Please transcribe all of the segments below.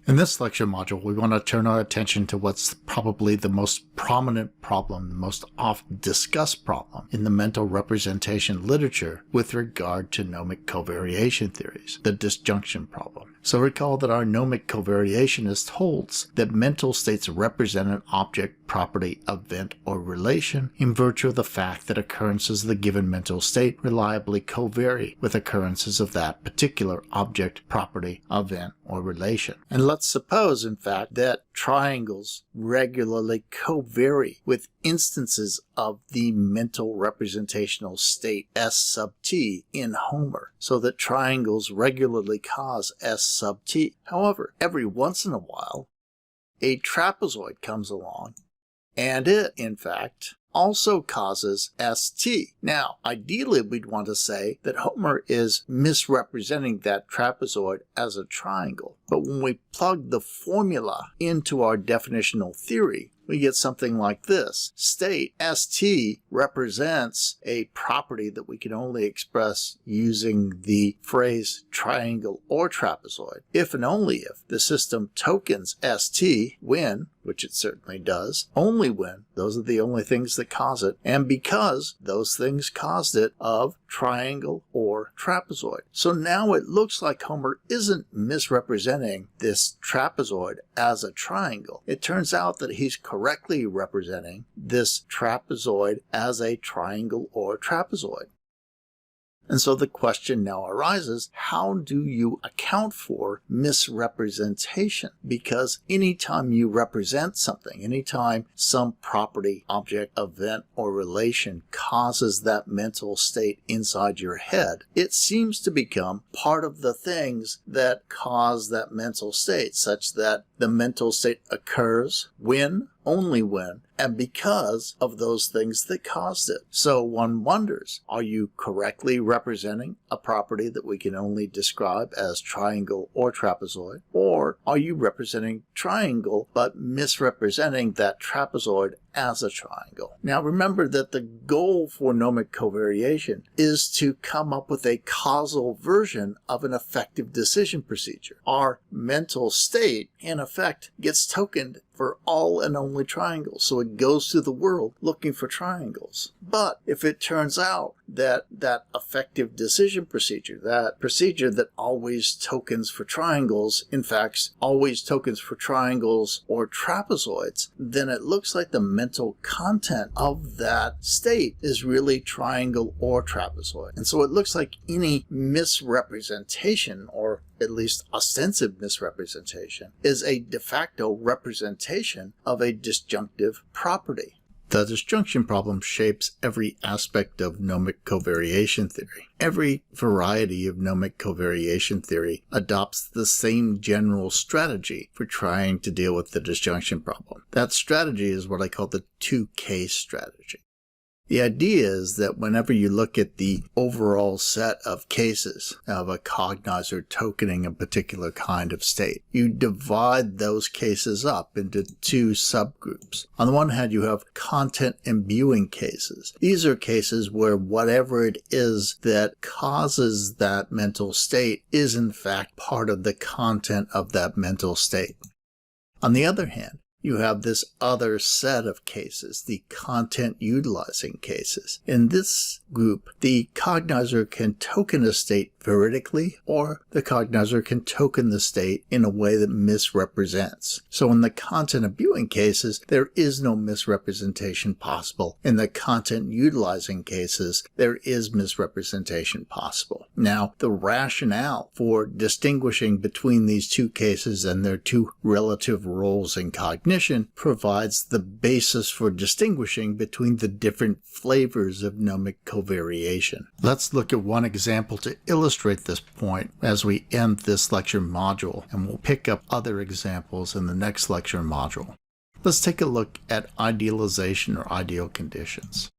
In this lecture module, we want to turn our attention to what's probably the most prominent problem, the most often discussed problem in the mental representation literature with regard to gnomic covariation theories, the disjunction problem. So recall that our gnomic covariationist holds that mental states represent an object, property, event, or relation in virtue of the fact that occurrences of the given mental state reliably covary with occurrences of that particular object, property, event, or relation. And let's suppose, in fact, that triangles regularly covary with instances of the mental representational state S sub t in Homer, so that triangles regularly cause S sub t. However, every once in a while, a trapezoid comes along, and it, in fact, also causes ST. Now, ideally, we'd want to say that Homer is misrepresenting that trapezoid as a triangle. But when we plug the formula into our definitional theory, we get something like this. State ST represents a property that we can only express using the phrase triangle or trapezoid if and only if the system tokens ST when, which it certainly does, only when, those are the only things that cause it, and because those things caused it, of triangle or trapezoid. So now it looks like Homer isn't misrepresenting this trapezoid as a triangle. It turns out that he's correctly representing this trapezoid as a triangle or trapezoid. And so the question now arises, how do you account for misrepresentation? Because anytime you represent something, anytime some property, object, event, or relation causes that mental state inside your head, it seems to become part of the things that cause that mental state, such that the mental state occurs when, only when, and because of those things that caused it. So one wonders, are you correctly representing a property that we can only describe as triangle or trapezoid? Or are you representing triangle but misrepresenting that trapezoid as a triangle? Now remember that the goal for gnomic covariation is to come up with a causal version of an effective decision procedure. Our mental state, in effect, gets tokened for all and only triangles. So it goes through the world looking for triangles. But if it turns out that that effective decision procedure, that procedure that always tokens for triangles, in fact, always tokens for triangles or trapezoids, then it looks like the mental content of that state is really triangle or trapezoid. And so it looks like any misrepresentation, or at least ostensive misrepresentation, is a de facto representation of a disjunctive property. The disjunction problem shapes every aspect of gnomic covariation theory. Every variety of gnomic covariation theory adopts the same general strategy for trying to deal with the disjunction problem. That strategy is what I call the two-case strategy. The idea is that whenever you look at the overall set of cases of a cognizer tokening a particular kind of state, you divide those cases up into two subgroups. On the one hand, you have content imbuing cases. These are cases where whatever it is that causes that mental state is in fact part of the content of that mental state. On the other hand, you have this other set of cases, the content-utilizing cases. In this group, the cognizer can token a state veridically, or the cognizer can token the state in a way that misrepresents. So in the content-imbuing cases, there is no misrepresentation possible. In the content-utilizing cases, there is misrepresentation possible. Now, the rationale for distinguishing between these two cases and their two relative roles in cognition provides the basis for distinguishing between the different flavors of gnomic covariation. Let's look at one example to illustrate this point as we end this lecture module, and we'll pick up other examples in the next lecture module. Let's take a look at idealization or ideal conditions.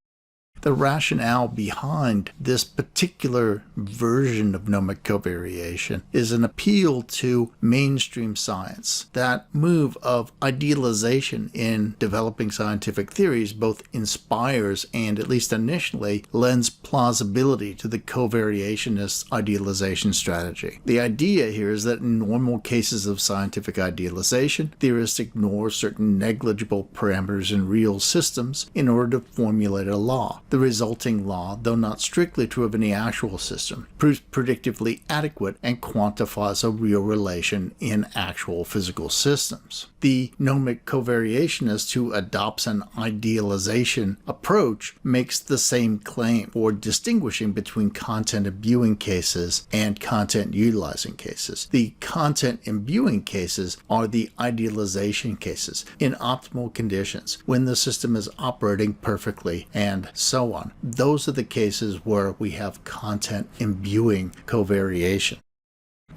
The rationale behind this particular version of gnomic covariation is an appeal to mainstream science. That move of idealization in developing scientific theories both inspires and, at least initially, lends plausibility to the covariationist idealization strategy. The idea here is that in normal cases of scientific idealization, theorists ignore certain negligible parameters in real systems in order to formulate a law. The resulting law, though not strictly true of any actual system, proves predictively adequate and quantifies a real relation in actual physical systems. The gnomic covariationist who adopts an idealization approach makes the same claim for distinguishing between content imbuing cases and content utilizing cases. The content imbuing cases are the idealization cases in optimal conditions when the system is operating perfectly and so on. Those are the cases where we have content imbuing covariation.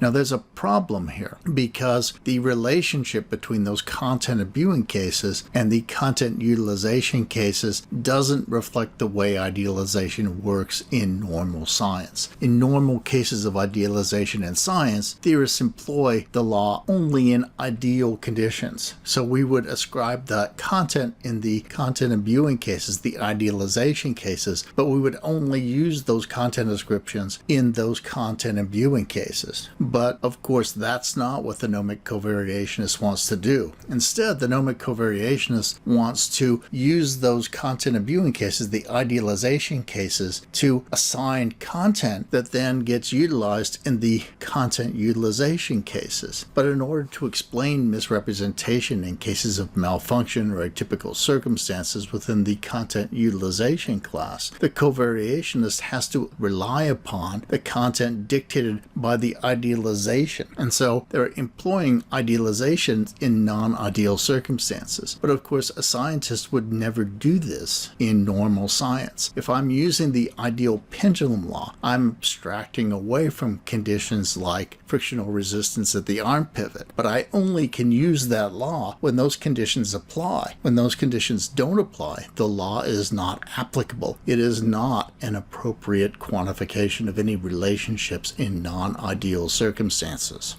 Now there's a problem here because the relationship between those content imbuing cases and the content utilization cases doesn't reflect the way idealization works in normal science. In normal cases of idealization in science, theorists employ the law only in ideal conditions. So we would ascribe the content in the content imbuing cases, the idealization cases, but we would only use those content descriptions in those content imbuing cases. But of course, that's not what the gnomic covariationist wants to do. Instead, the gnomic covariationist wants to use those content imbuing cases, the idealization cases, to assign content that then gets utilized in the content utilization cases. But in order to explain misrepresentation in cases of malfunction or atypical circumstances within the content utilization class, the covariationist has to rely upon the content dictated by the idealization. And so they're employing idealization in non-ideal circumstances. But of course, a scientist would never do this in normal science. If I'm using the ideal pendulum law, I'm abstracting away from conditions like frictional resistance at the arm pivot. But I only can use that law when those conditions apply. When those conditions don't apply, the law is not applicable. It is not an appropriate quantification of any relationships in non-ideal circumstances.